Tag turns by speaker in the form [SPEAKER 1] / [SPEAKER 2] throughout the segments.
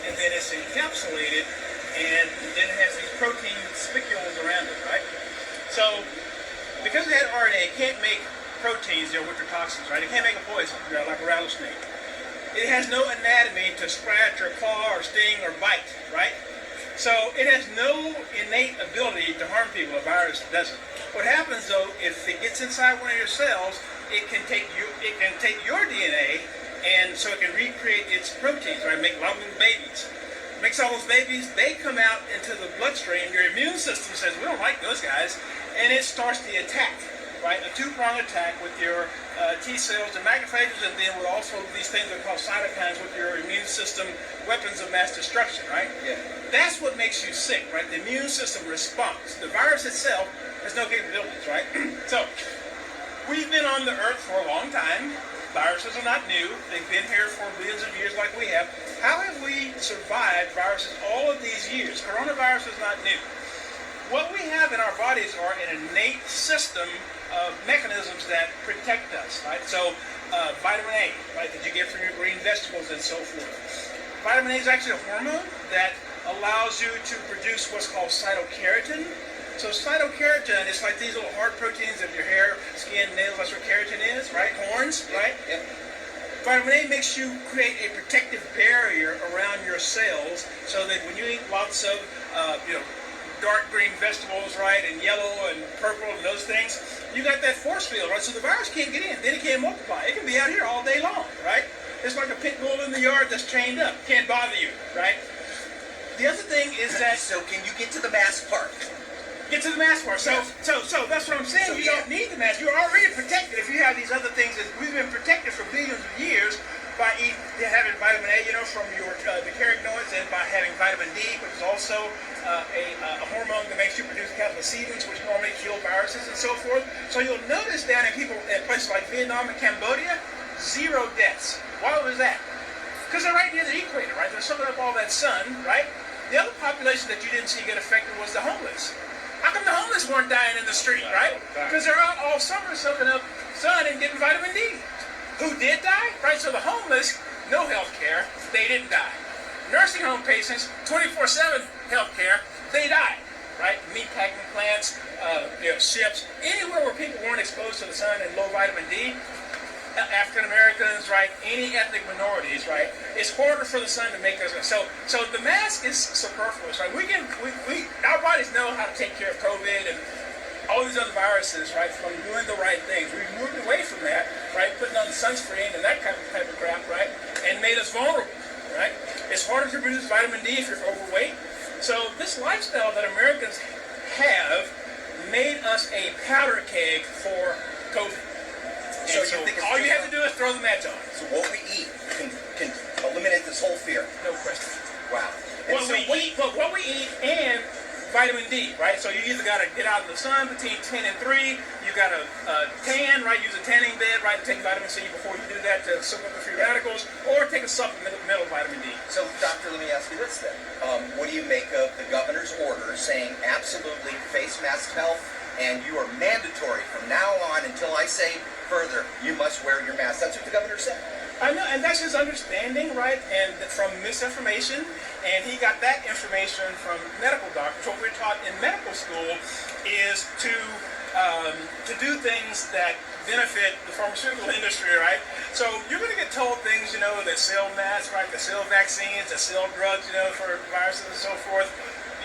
[SPEAKER 1] and then it's encapsulated, and then it has these protein spicules around it, right? So, because it had RNA, it can't make proteins, which are toxins, right? It can't make a poison, like a rattlesnake. It has no anatomy to scratch or claw or sting or bite, right? So it has no innate ability to harm people. A virus doesn't. What happens though, if it gets inside one of your cells, it can take your DNA, and so it can recreate its proteins, right? Make loving babies. Makes all those babies, they come out into the bloodstream. Your immune system says, we don't like those guys, and it starts the attack, right? A two-pronged attack with your T cells and macrophages, and then with also these things that are called cytokines with your immune system, weapons of mass destruction, right?
[SPEAKER 2] Yeah.
[SPEAKER 1] That's what makes you sick, right? The immune system responds. The virus itself has no capabilities, right? So, we've been on the earth for a long time. Viruses are not new. They've been here for billions of years like we have. How have we survived viruses all of these years? Coronavirus is not new. What we have in our bodies are an innate system of mechanisms that protect us, right? So, vitamin A, right, that you get from your green vegetables and so forth. Vitamin A is actually a hormone that allows you to produce what's called cytokeratin. So cytokeratin is like these little hard proteins of your hair, skin, nails. That's what keratin is, right? Horns, right?
[SPEAKER 2] Yep.
[SPEAKER 1] Vitamin A makes you create a protective barrier around your cells, so that when you eat lots of, dark green vegetables, right, and yellow and purple and those things, you got that force field, right? So the virus can't get in. Then it can't multiply. It can be out here all day long, right? It's like a pit bull in the yard that's chained up. Can't bother you, right? The other thing is that...
[SPEAKER 2] So can you get to the mask part?
[SPEAKER 1] Get to the mask part. So that's what I'm saying.
[SPEAKER 2] So,
[SPEAKER 1] you don't need the mask. You're already protected if you have these other things. That we've been protected for billions of years by having vitamin A, from the carotenoids, and by having vitamin D, which is also a hormone that makes you produce cathepsins, which normally kill viruses and so forth. So you'll notice down in places like Vietnam and Cambodia, 0 deaths. Why was that? Because they're right near the equator, right? They're soaking up all that sun, right? The other population that you didn't see get affected was the homeless. How come the homeless weren't dying in the street, right? Because they're out all summer soaking up sun and getting vitamin D. Who did die? Right, so the homeless, no health care, they didn't die. Nursing home patients, 24/7 health care, they died, right? Meatpacking plants, ships, anywhere where people weren't exposed to the sun and low vitamin D, African Americans, right? Any ethnic minorities, right? It's harder for the sun to make us. So the mask is superfluous, right? Our bodies know how to take care of COVID and all these other viruses, right? From doing the right things. We've moved away from that, right? Putting on sunscreen and that type of crap, right? And made us vulnerable, right? It's harder to produce vitamin D if you're overweight. So this lifestyle that Americans have made us a powder keg for COVID.
[SPEAKER 2] So
[SPEAKER 1] you think all you have to do is throw the meds on.
[SPEAKER 2] So what we eat can eliminate this whole fear.
[SPEAKER 1] No question.
[SPEAKER 2] Wow.
[SPEAKER 1] What we eat and vitamin D, right? So you either got to get out in the sun between 10 and 3. You got to tan, right? Use a tanning bed, right? Take vitamin C before you do that to soak up the free radicals, or take a supplemental vitamin D.
[SPEAKER 2] So, doctor, let me ask you this then. What do you make of the governor's order saying absolutely face mask health, and you are mandatory from now on until I say further, you must wear your mask? That's what the governor said.
[SPEAKER 1] I know, and that's his understanding, right? And from misinformation, and he got that information from medical doctors. What we're taught in medical school is to do things that benefit the pharmaceutical industry, right? So you're going to get told things, that sell masks, right? That sell vaccines, that sell drugs, for viruses and so forth.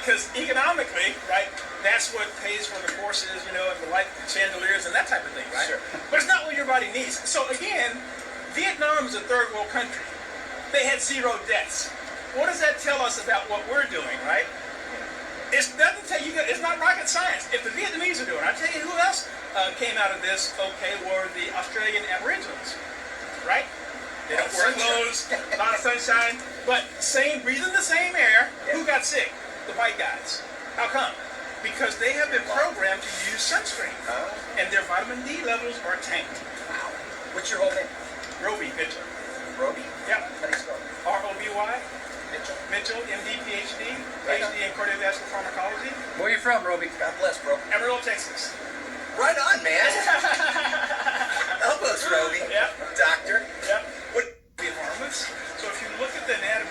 [SPEAKER 1] Because economically, right, that's what pays for the courses, and the light chandeliers and that type of thing, right?
[SPEAKER 2] Sure.
[SPEAKER 1] But it's not what your body needs. So again, Vietnam is a third world country. They had 0 deaths. What does that tell us about what we're doing, right? It doesn't tell you, it's not rocket science. If the Vietnamese are doing it, I tell you who else came out of this, were the Australian Aboriginals, right? They don't wear clothes, a lot of sunshine, but breathing the same air.
[SPEAKER 2] Yeah.
[SPEAKER 1] Who got sick? The white guys. How come? Because they have been programmed to use sunscreen, and their vitamin D levels are tanked.
[SPEAKER 2] Wow. What's your whole name?
[SPEAKER 1] Roby Mitchell.
[SPEAKER 2] Roby?
[SPEAKER 1] Yep.
[SPEAKER 2] How do you spell it?
[SPEAKER 1] R-O-B-Y.
[SPEAKER 2] Mitchell.
[SPEAKER 1] Mitchell, MD, PhD,
[SPEAKER 2] Right on.
[SPEAKER 1] PhD in cardiovascular pharmacology.
[SPEAKER 3] Where are you from, Roby?
[SPEAKER 2] God bless, bro.
[SPEAKER 1] Amarillo, Texas.
[SPEAKER 2] Right on, man. Elbows, Roby.
[SPEAKER 1] Yep.
[SPEAKER 2] Doctor.